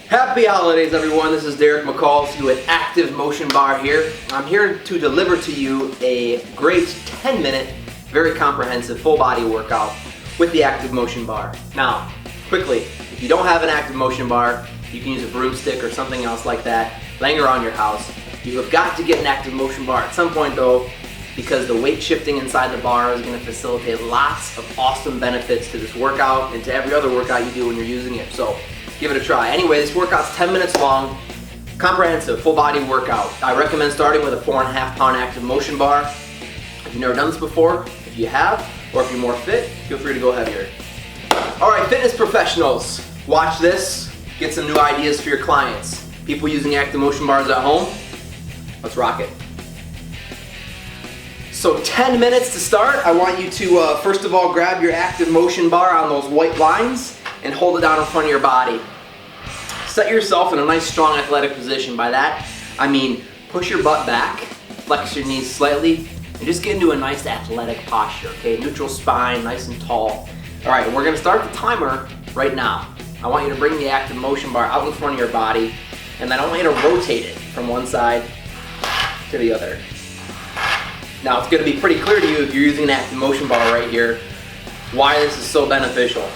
Happy holidays, everyone. This is Derek McCall with ActivMotion Bar here. I'm here to deliver to you a great 10-minute, very comprehensive full body workout with the ActivMotion Bar. Now, quickly, if you don't have an ActivMotion Bar, you can use a broomstick or something else like that laying around your house. You have got to get an ActivMotion Bar at some point though, because the weight shifting inside the bar is going to facilitate lots of awesome benefits to this workout and to every other workout you do when you're using it. So give it a try. Anyway, this workout's 10 minutes long, comprehensive, full body workout. I recommend starting with a 4.5 pound ActivMotion Bar. If you've never done this before, if you have, or if you're more fit, feel free to go heavier. All right, fitness professionals, watch this. Get some new ideas for your clients. People using ActivMotion Bars at home, let's rock it. So 10 minutes to start. I want you to, first of all, grab your ActivMotion Bar on those white lines and hold it down in front of your body. Set yourself in a nice, strong, athletic position. By that, I mean push your butt back, flex your knees slightly, and just get into a nice athletic posture, okay? Neutral spine, nice and tall. All right, we're gonna start the timer right now. I want you to bring the ActivMotion Bar out in front of your body, and then I want you to rotate it from one side to the other. Now, it's gonna be pretty clear to you if you're using an ActivMotion Bar right here, why this is so beneficial.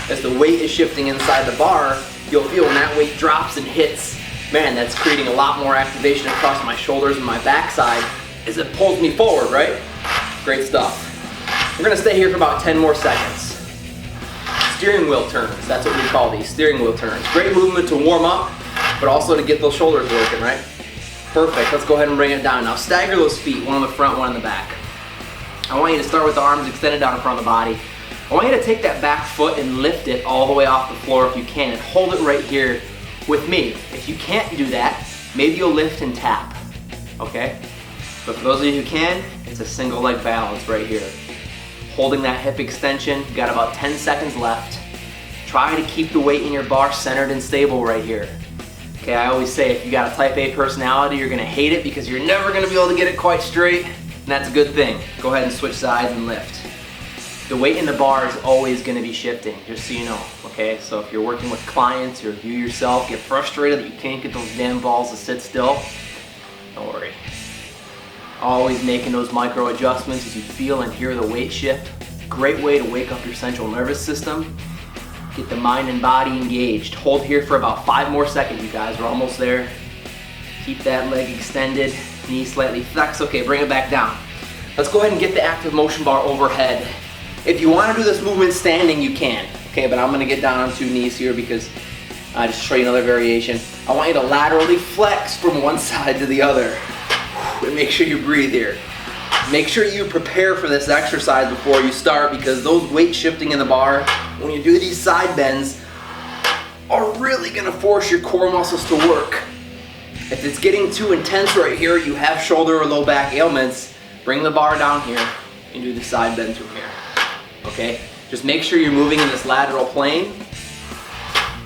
As the weight is shifting inside the bar, you'll feel when that weight drops and hits, man, that's creating a lot more activation across my shoulders and my backside as it pulls me forward, right? Great stuff. We're gonna stay here for about 10 more seconds. Steering wheel turns, that's what we call these, steering wheel turns. Great movement to warm up, but also to get those shoulders working, right? Perfect, let's go ahead and bring it down. Now stagger those feet, one on the front, one on the back. I want you to start with the arms extended down in front of the body. I want you to take that back foot and lift it all the way off the floor if you can, and hold it right here with me. If you can't do that, maybe you'll lift and tap, okay? But for those of you who can, it's a single leg balance right here. Holding that hip extension, you got about 10 seconds left. Try to keep the weight in your bar centered and stable right here. Okay, I always say if you got a type A personality, you're gonna hate it because you're never gonna be able to get it quite straight, and that's a good thing. Go ahead and switch sides and lift. The weight in the bar is always going to be shifting, just so you know, okay? So if you're working with clients or if you yourself get frustrated that you can't get those damn balls to sit still, don't worry. Always making those micro adjustments as you feel and hear the weight shift. Great way to wake up your central nervous system. Get the mind and body engaged. Hold here for about 5 more seconds, you guys. We're almost there. Keep that leg extended, knee slightly flexed. Okay, bring it back down. Let's go ahead and get the ActivMotion Bar overhead. If you want to do this movement standing, you can. Okay, but I'm going to get down on 2 knees here because just to show you another variation. I want you to laterally flex from one side to the other. And make sure you breathe here. Make sure you prepare for this exercise before you start because those weight shifting in the bar, when you do these side bends, are really going to force your core muscles to work. If it's getting too intense right here, you have shoulder or low back ailments, bring the bar down here and do the side bends from here. Okay, just make sure you're moving in this lateral plane.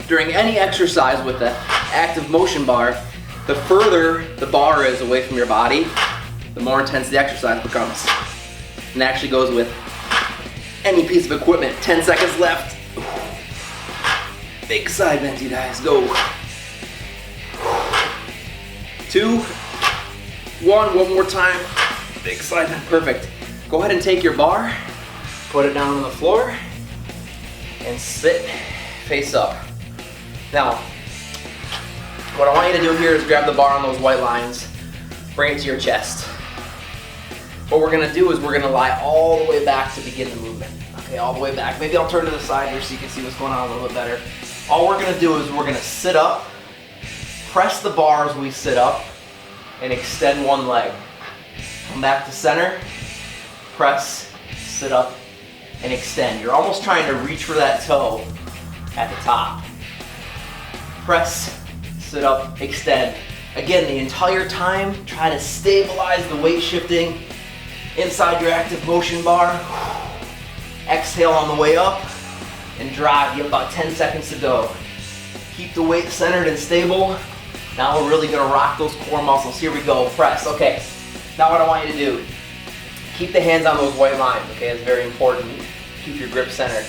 During any exercise with the ActivMotion Bar, the further the bar is away from your body, the more intense the exercise becomes. And that actually goes with any piece of equipment. 10 seconds left. Big side bends, you guys, go. 2, 1, one more time. Big side bend, perfect. Go ahead and take your bar, put it down on the floor, and sit face up. Now, what I want you to do here is grab the bar on those white lines, bring it to your chest. What we're gonna do is we're gonna lie all the way back to begin the movement. Okay, all the way back. Maybe I'll turn to the side here so you can see what's going on a little bit better. All we're gonna do is we're gonna sit up, press the bar as we sit up, and extend one leg. Come back to center, press, sit up, and extend. You're almost trying to reach for that toe at the top. Press, sit up, extend. Again, the entire time, try to stabilize the weight shifting inside your ActivMotion Bar. Exhale on the way up and drive. You have about 10 seconds to go. Keep the weight centered and stable. Now we're really gonna rock those core muscles. Here we go, press. Okay, now what I want you to do, keep the hands on those white lines, okay? It's very important. Keep your grip centered.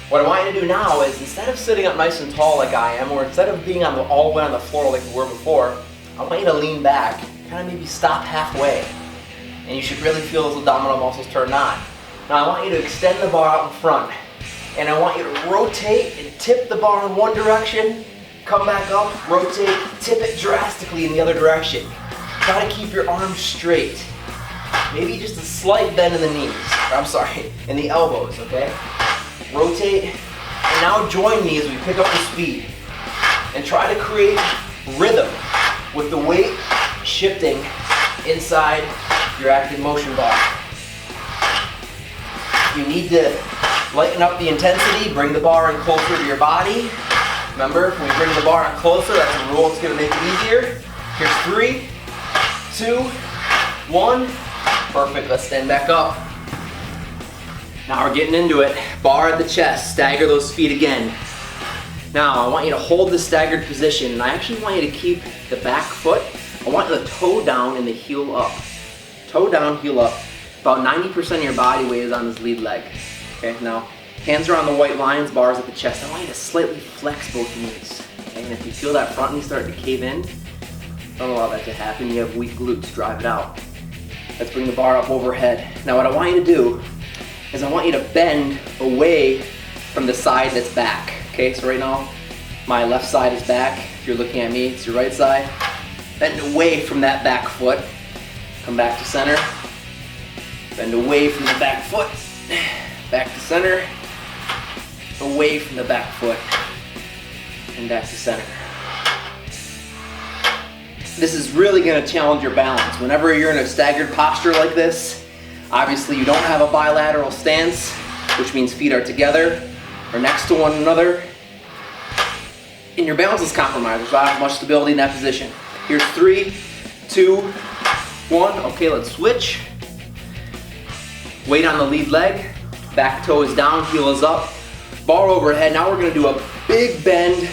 What I want you to do now is, instead of sitting up nice and tall like I am, or instead of being all the way on the floor like we were before, I want you to lean back, kind of maybe stop halfway. And you should really feel those abdominal muscles turn on. Now I want you to extend the bar out in front. And I want you to rotate and tip the bar in one direction, come back up, rotate, tip it drastically in the other direction. Try to keep your arms straight. Maybe just a slight bend in the knees, in the elbows, okay? Rotate, and now join me as we pick up the speed. And try to create rhythm with the weight shifting inside your ActivMotion bar. You need to lighten up the intensity, bring the bar in closer to your body. Remember, when we bring the bar in closer, that's a rule, it's gonna make it easier. Here's 3, 2, 1. Perfect, let's stand back up. Now we're getting into it. Bar at the chest, stagger those feet again. Now I want you to hold the staggered position, and I actually want you to keep the back foot, I want the toe down and the heel up. Toe down, heel up. About 90% of your body weight is on this lead leg. Okay, now hands are on the white lines, bars at the chest. I want you to slightly flex both knees. Okay, and if you feel that front knee start to cave in, don't allow that to happen. You have weak glutes, drive it out. Let's bring the bar up overhead. Now what I want you to do is I want you to bend away from the side that's back. Okay, so right now my left side is back. If you're looking at me, it's your right side. Bend away from that back foot. Come back to center. Bend away from the back foot. Back to center. Away from the back foot. And back to center. This is really going to challenge your balance. Whenever you're in a staggered posture like this, obviously you don't have a bilateral stance, which means feet are together or next to one another, and your balance is compromised. There's not much stability in that position. Here's 3, 2, 1. Okay, let's switch. Weight on the lead leg. Back toe is down, heel is up. Bar overhead. Now we're going to do a big bend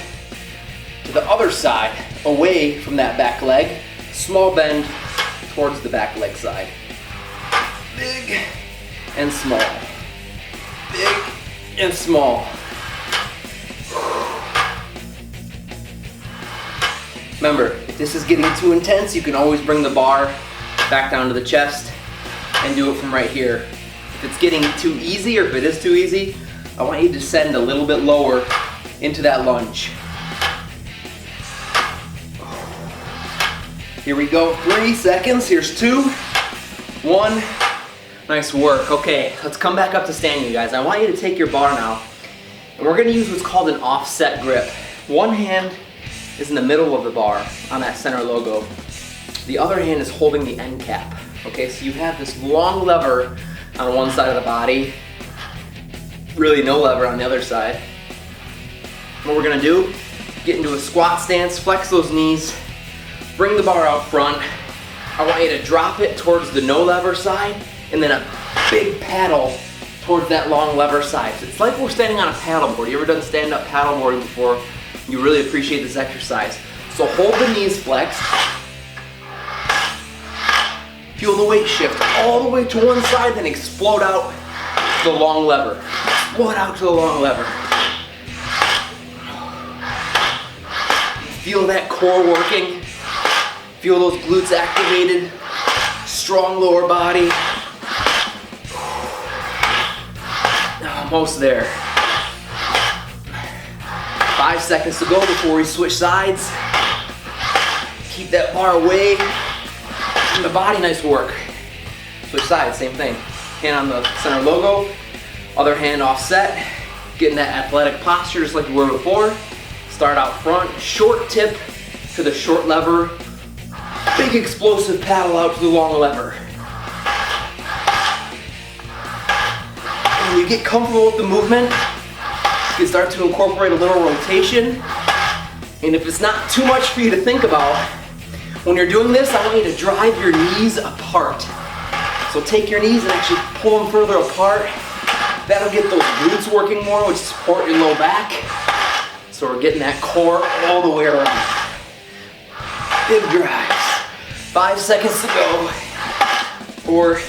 to the other side, away from that back leg. Small bend towards the back leg side. Big and small. Big and small. Remember, if this is getting too intense, you can always bring the bar back down to the chest and do it from right here. If it's getting too easy, or if it is too easy, I want you to descend a little bit lower into that lunge. Here we go, 3 seconds. Here's 2, 1. Nice work. Okay, let's come back up to standing, you guys. I want you to take your bar now, and we're gonna use what's called an offset grip. One hand is in the middle of the bar on that center logo. The other hand is holding the end cap. Okay, so you have this long lever on one side of the body, really no lever on the other side. What we're gonna do, get into a squat stance, flex those knees, bring the bar out front. I want you to drop it towards the no lever side, and then a big paddle towards that long lever side. So it's like we're standing on a paddleboard. You ever done stand-up paddleboarding before? You really appreciate this exercise. So hold the knees flexed. Feel the weight shift all the way to one side, then explode out to the long lever. Explode out to the long lever. Feel that core working. Feel those glutes activated. Strong lower body. Almost there. 5 seconds to go before we switch sides. Keep that bar away from the body, nice work. Switch sides, same thing. Hand on the center logo, other hand offset. Get in that athletic posture just like we were before. Start out front, short tip to the short lever. Big explosive paddle out to the long lever. When you get comfortable with the movement, you can start to incorporate a little rotation. And if it's not too much for you to think about, when you're doing this, I want you to drive your knees apart. So take your knees and actually pull them further apart. That'll get those glutes working more, which support your low back. So we're getting that core all the way around. Big drives. 5 seconds to go. 4, 2,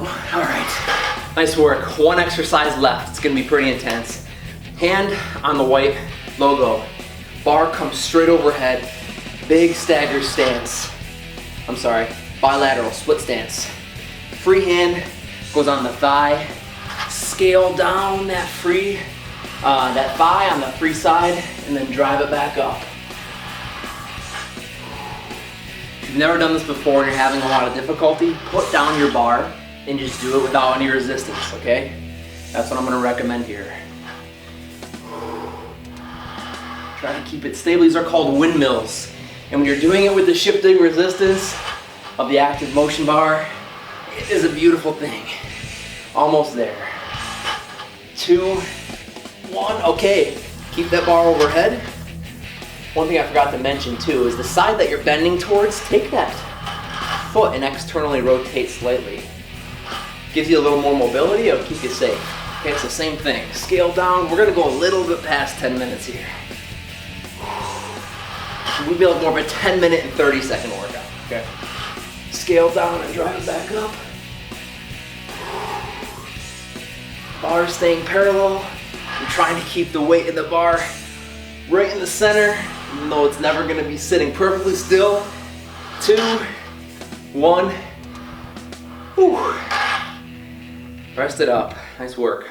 1. All right. Nice work. One exercise left. It's gonna be pretty intense. Hand on the white logo. Bar comes straight overhead. Big stagger stance. I'm sorry, bilateral split stance. Free hand goes on the thigh. Scale down that thigh on the free side and then drive it back up. If you've never done this before and you're having a lot of difficulty, put down your bar and just do it without any resistance, okay? That's what I'm gonna recommend here. Try to keep it stable. These are called windmills. And when you're doing it with the shifting resistance of the ActivMotion Bar, it is a beautiful thing. Almost there. 2, 1, okay. Keep that bar overhead. One thing I forgot to mention too is the side that you're bending towards, take that foot and externally rotate slightly. Gives you a little more mobility, it'll keep you safe. Okay, it's the same thing. Scale down, we're gonna go a little bit past 10 minutes here. We'll be more of a 10-minute and 30-second workout, okay? Scale down and drive back up. Bar staying parallel. I'm trying to keep the weight of the bar right in the center, even though it's never gonna be sitting perfectly still. 2, 1. Whew. Rest it up. Nice work.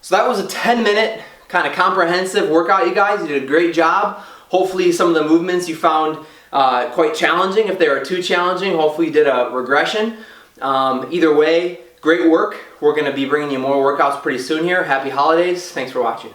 So that was a 10-minute kind of comprehensive workout, you guys. You did a great job. Hopefully some of the movements you found quite challenging. If they were too challenging, hopefully you did a regression. Either way, great work. We're going to be bringing you more workouts pretty soon here. Happy holidays. Thanks for watching.